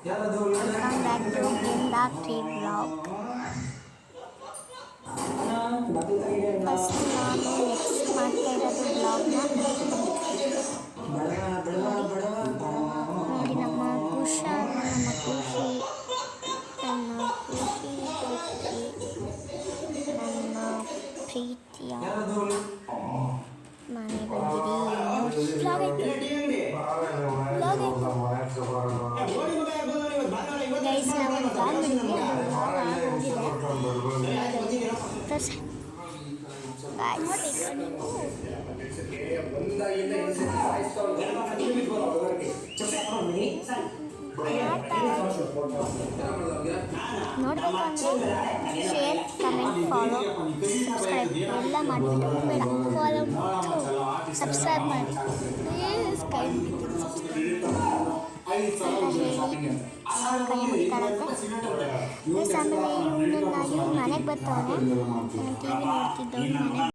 Welcome back to Brinda Tree Vlog. First ನಾನು next ಮಾಡ್ತಾ ಇರೋದು ವ್ಲಾಗ್ನ ನೋಡಿ. ನಮ್ಮ ಖುಷಿ ನನ್ನ ಪ್ರೀತಿಯ ಮನೆ ಬಂದಿದೆ ಗೈಸ್. ನಾವು ನೋಡಬೇಕಂದ್ರೆ ಶೇರ್, ಕಮೆಂಟ್, ಫಾಲೋ, ಸಬ್ಸ್ಕ್ರೈಬ್ ಎಲ್ಲ ಮಾಡಿಬಿಟ್ಟು ಬೇಡ ಫಾಲೋ ಸಬ್ಸ್ಕ್ರೈಬ್ ಮಾಡಿ ಪ್ಲೀಸ್. ಕೈ ಕೈ ಮುಗಿತಾರಂತೆ ಪ್ಲೀಸ್. ಆಮೇಲೆ ಇವ್ನು ಮನೆಗೆ ಬರ್ತಾವನೆ, ಟಿ ವಿ ನೋಡ್ತಿದ್ದವ್ರು ಮನೆಗೆ